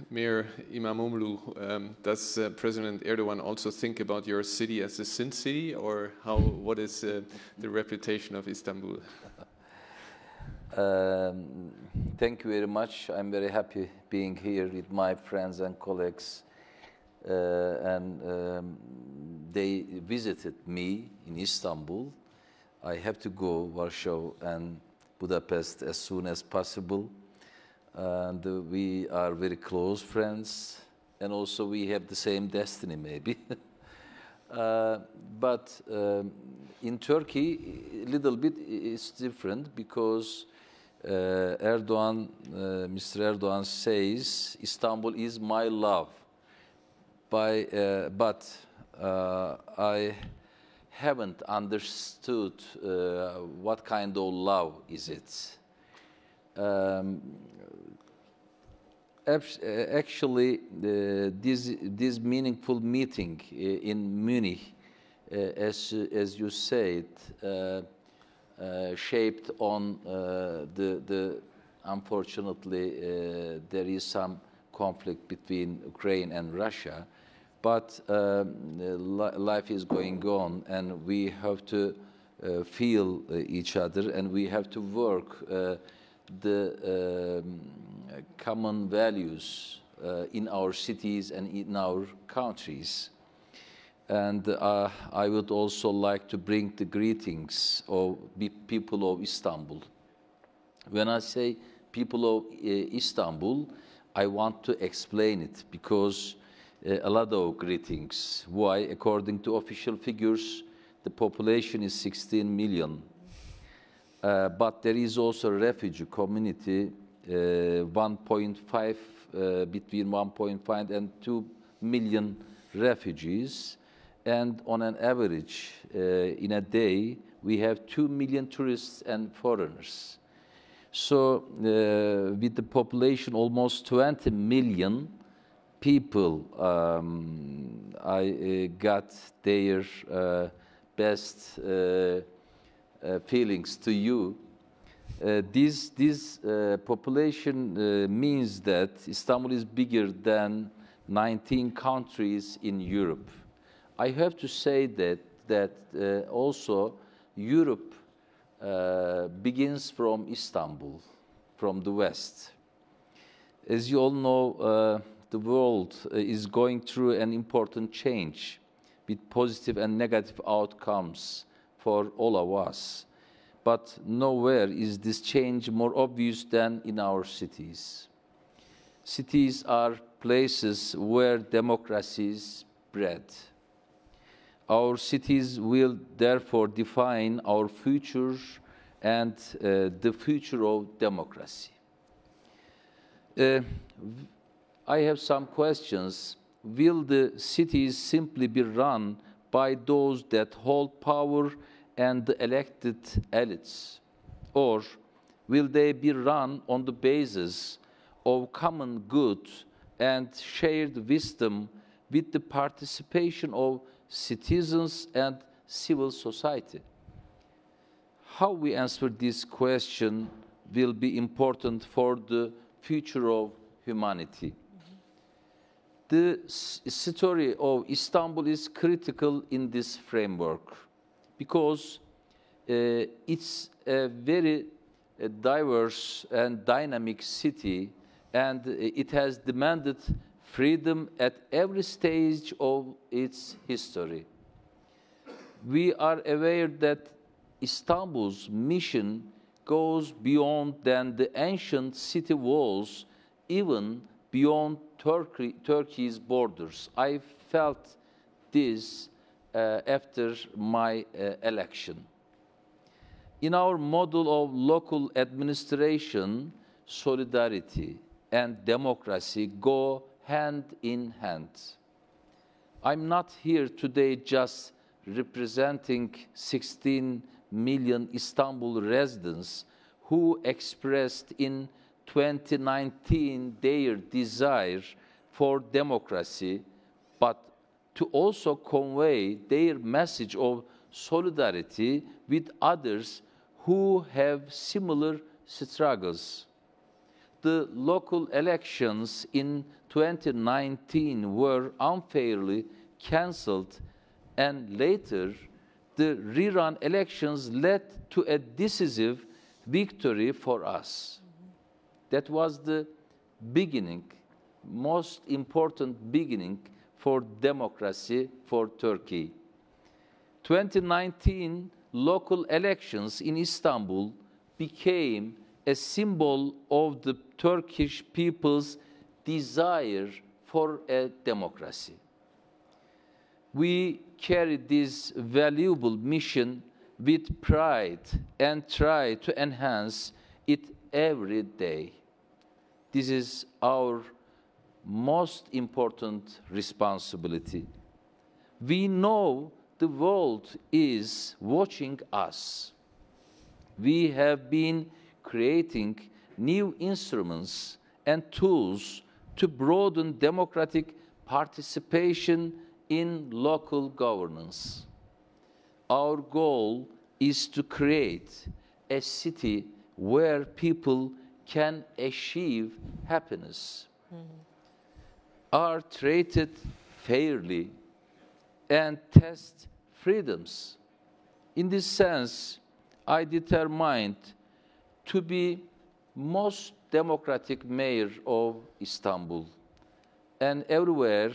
Mayor İmamoğlu, does President Erdogan also think about your city as a sin city, or what is the reputation of Istanbul? Thank you very much. I'm very happy being here with my friends and colleagues. They visited me in Istanbul. I have to go Warsaw and Budapest as soon as possible. And we are very close friends, and also we have the same destiny, maybe. But in Turkey, a little bit it's different because Erdogan, Mr. Erdogan says, Istanbul is my love. But I haven't understood what kind of love is it. Actually, this meaningful meeting in Munich, as you said, shaped on unfortunately, there is some conflict between Ukraine and Russia, but life is going on, and we have to feel each other, and we have to work the common values in our cities and in our countries. And I would also like to bring the greetings of the people of Istanbul. When I say people of Istanbul, I want to explain it because a lot of greetings. Why? According to official figures, the population is 16 million. But there is also a refugee community, 1.5, between 1.5 and 2 million refugees. And on an average, in a day, we have 2 million tourists and foreigners. So with the population almost 20 million people, I got their best feelings to you. This population means that Istanbul is bigger than 19 countries in Europe. I have to say that also Europe begins from Istanbul, from the West. As you all know, the world is going through an important change with positive and negative outcomes for all of us. But nowhere is this change more obvious than in our cities. Cities are places where democracy is bred. Our cities will therefore define our future and the future of democracy. I have some questions. Will the cities simply be run by those that hold power and the elected elites? Or will they be run on the basis of common good and shared wisdom with the participation of citizens and civil society? How we answer this question will be important for the future of humanity. The story of Istanbul is critical in this framework because it's a very diverse and dynamic city, and it has demanded freedom at every stage of its history. We are aware that Istanbul's mission goes beyond than the ancient city walls, even beyond Turkey's borders. I felt this after my election. In our model of local administration, solidarity and democracy go hand in hand. I'm not here today just representing 16 million Istanbul residents who expressed in 2019 their desire for democracy, but to also convey their message of solidarity with others who have similar struggles. the local elections in 2019 were unfairly cancelled, and later the rerun elections led to a decisive victory for us. That was the beginning, most important beginning for democracy for Turkey. 2019 local elections in Istanbul became a symbol of the Turkish people's desire for a democracy. We carry this valuable mission with pride and try to enhance it every day. This is our most important responsibility. We know the world is watching us. We have been creating new instruments and tools to broaden democratic participation in local governance. Our goal is to create a city where people can achieve happiness, are treated fairly, and test freedoms. In this sense, I determined to be most democratic mayor of Istanbul. And everywhere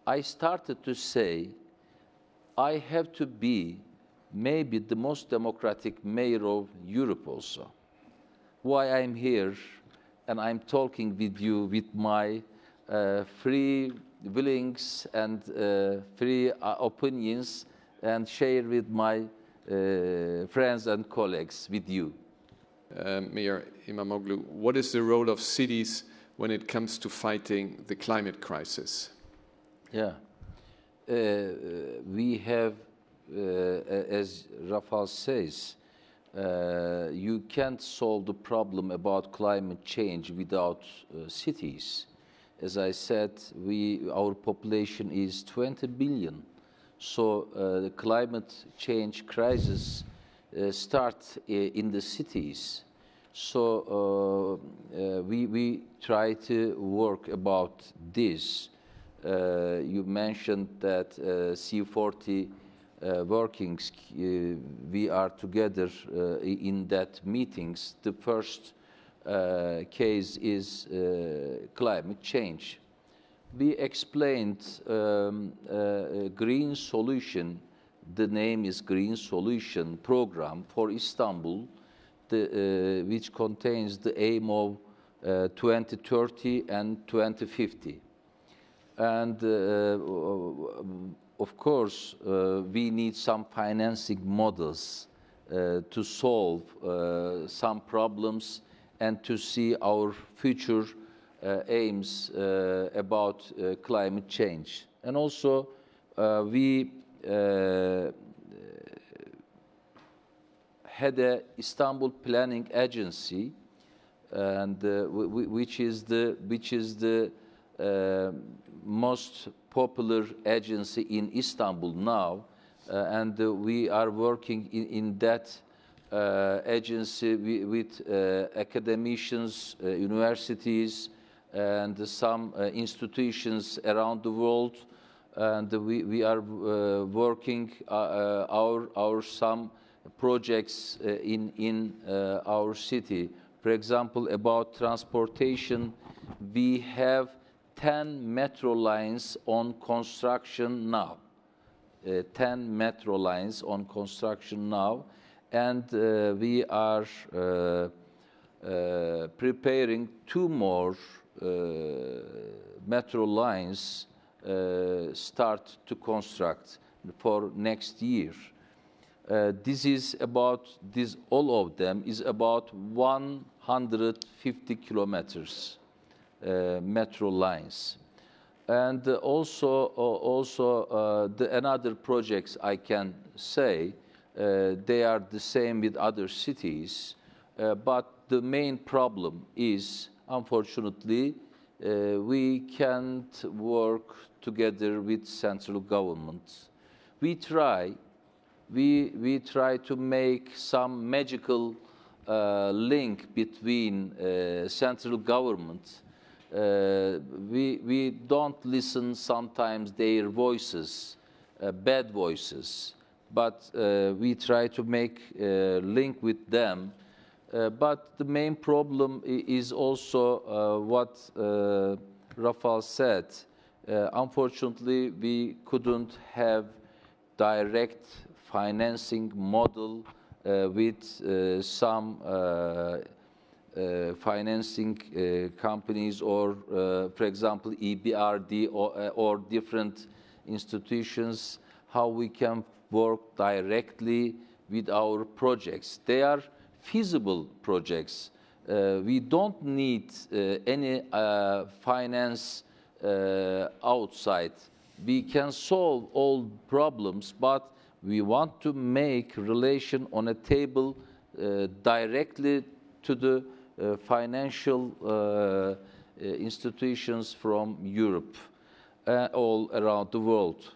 I started to say, I have to be maybe the most democratic mayor of Europe also. Why I'm here and I'm talking with you with my free willings and free opinions, and share with my friends and colleagues with you. Mayor Imamoğlu, what is the role of cities when it comes to fighting the climate crisis? Yeah, we have, as Rafael says, you can't solve the problem about climate change without cities. As I said, our population is 20 billion. So the climate change crisis starts in the cities. So we try to work about this. You mentioned that C40 workings, we are together in that meetings. The first case is climate change. We explained green solution, the name is Green Solution Program for Istanbul, which contains the aim of 2030 and 2050. And of course, we need some financing models to solve some problems and to see our future aims about climate change. And also, we had a Istanbul Planning Agency, and which is the most popular agency in Istanbul now, and we are working in that agency with academicians, universities, and some institutions around the world, and we are working our some projects in our city. For example, about transportation, we have 10 metro lines on construction now. 10 metro lines on construction now, and we are preparing 2 more metro lines start to construct for next year. All of them is about 150 kilometers metro lines. And also another projects I can say, they are the same with other cities, but the main problem is, unfortunately, we can't work together with central government. We try to make some magical link between central government. We don't listen sometimes their voices, bad voices, but we try to make a link with them. But the main problem is also what Rafael said. Unfortunately, we couldn't have direct financing model with some financing companies or, for example, EBRD or different institutions, how we can work directly with our projects. They are feasible projects. We don't need any finance outside. We can solve all problems, but we want to make relation on a table directly to the financial institutions from Europe, all around the world.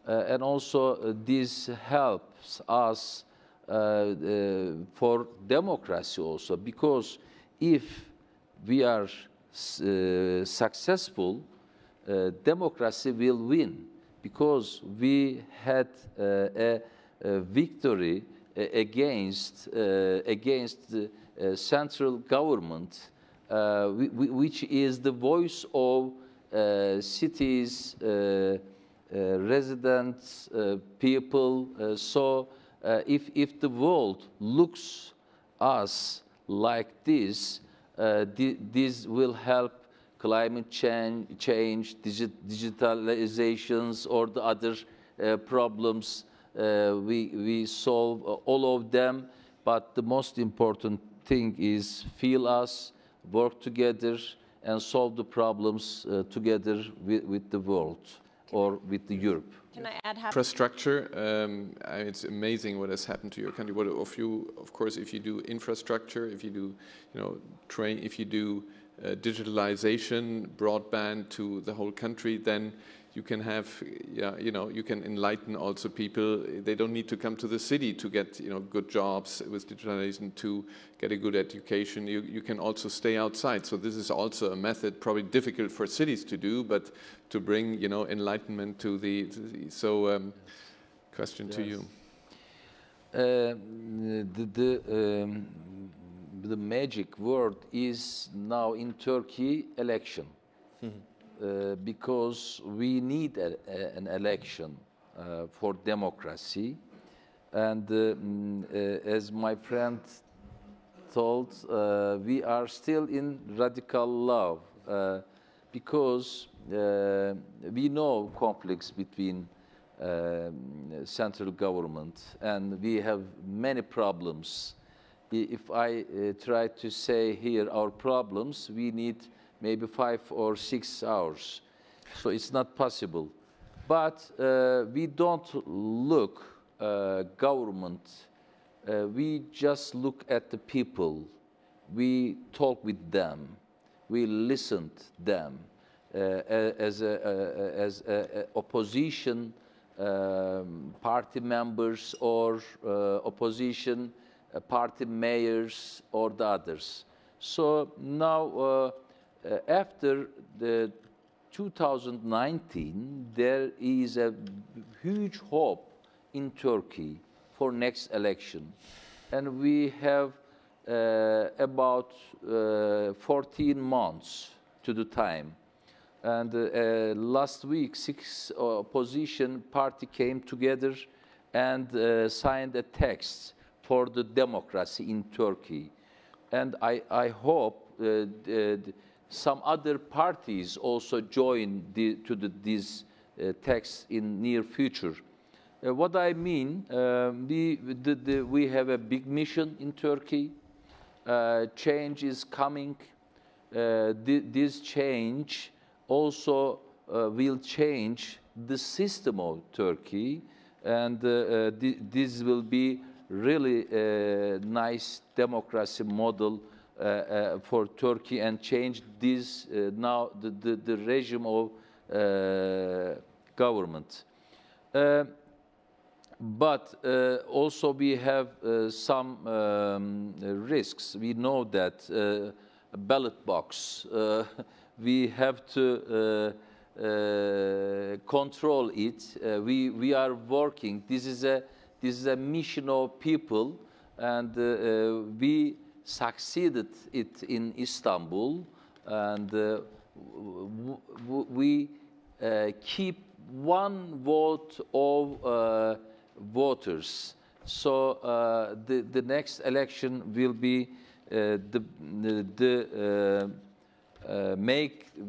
And also this helps us for democracy also, because if we are successful, democracy will win, because we had a victory against the central government, which is the voice of cities, residents, people. So if the world looks us like this, this will help climate change, digitalizations, or the other problems. We solve all of them, but the most important thing is feel us, work together, and solve the problems together with the world or with the Europe. Can I add infrastructure? It's amazing what has happened to your country. What of you, of course, if you do infrastructure, if you do, if you do digitalization, broadband to the whole country, then you can have, you can enlighten also people. They don't need to come to the city to get, good jobs with digitalization, to get a good education. You can also stay outside. So this is also a method, probably difficult for cities to do, but to bring, enlightenment to the question to you. The magic word is now in Turkey election. Because we need an election for democracy. And as my friend told, we are still in radical love because we know conflicts between central government, and we have many problems. If I try to say here our problems, we need maybe 5 or 6 hours. So it's not possible. But we don't look government. We just look at the people. We talk with them. We listen to them as opposition party members or opposition party mayors or the others. So now after the 2019, there is a huge hope in Turkey for next election. And we have about 14 months to the time. And last week, 6 opposition parties came together and signed a text for the democracy in Turkey. And I hope some other parties also join this text in near future. What I mean, we have a big mission in Turkey. Change is coming. This change also will change the system of Turkey, and this will be really a nice democracy model for Turkey and change this now the regime of government. But also we have some risks. We know that a ballot box, we have to control it. We are working. This is a mission of people, and we succeeded it in Istanbul, and we keep one vote of voters. So the next election will be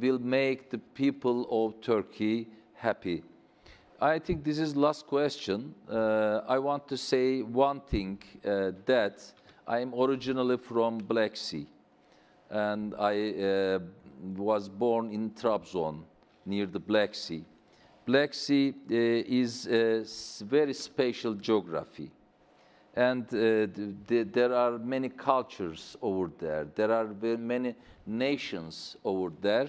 will make the people of Turkey happy. I think this is last question. I want to say one thing, that I am originally from Black Sea, and I was born in Trabzon, near the Black Sea. Black Sea is a very special geography, and there are many cultures over there. There are very many nations over there.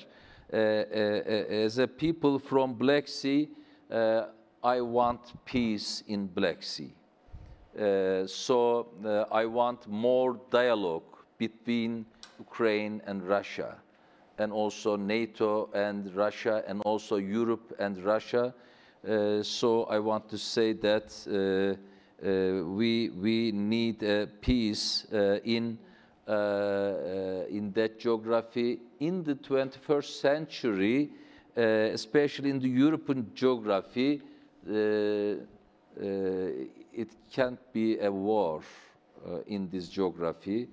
As a people from Black Sea, I want peace in Black Sea. So I want more dialogue between Ukraine and Russia, and also NATO and Russia, and also Europe and Russia. So I want to say that we need peace in that geography in the 21st century, especially in the European geography. It can't be a war in this geography.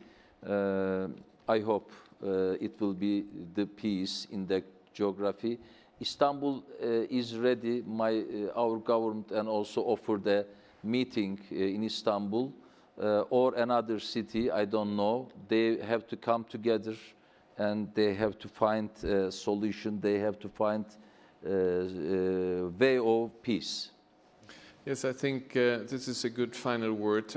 I hope it will be the peace in the geography. Istanbul is ready. Our government and also offered a meeting in Istanbul or another city. I don't know. They have to come together, and they have to find a solution. They have to find a way of peace. Yes, I think this is a good final word.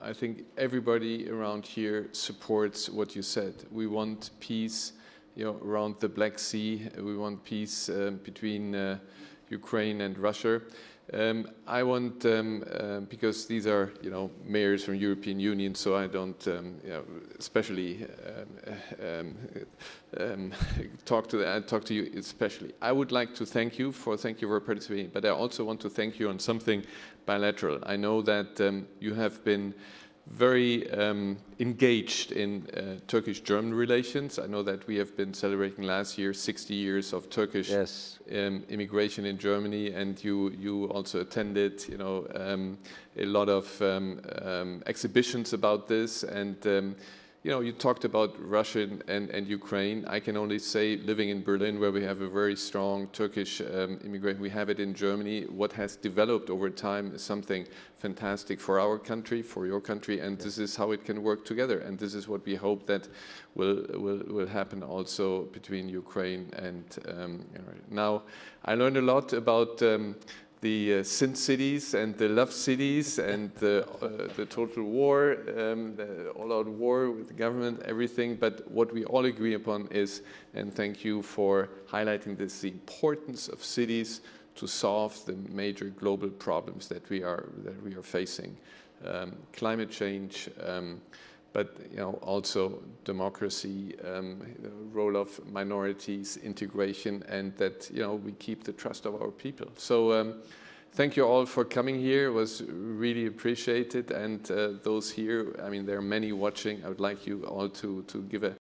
I think everybody around here supports what you said. We want peace, around the Black Sea. We want peace between Ukraine and Russia. I want, because these are, mayors from European Union, so I don't, especially talk to you especially. I would like to thank you for participating, but I also want to thank you on something bilateral. I know that you have been very engaged in Turkish-German relations. I know that we have been celebrating last year 60 years of Turkish immigration in Germany, and you also attended, a lot of exhibitions about this, and you talked about Russia and Ukraine. I can only say, living in Berlin, where we have a very strong Turkish immigration, we have it in Germany. What has developed over time is something fantastic for our country, for your country, and this is how it can work together. And this is what we hope that will happen also between Ukraine and now. I learned a lot about the sin cities and the love cities and the total war, the all-out war with the government, everything. But what we all agree upon is, and thank you for highlighting this, the importance of cities to solve the major global problems that we are facing, climate change, but also democracy, the role of minorities, integration, and that we keep the trust of our people. So thank you all for coming here. It was really appreciated, and those here, I mean, there are many watching. I would like you all to give a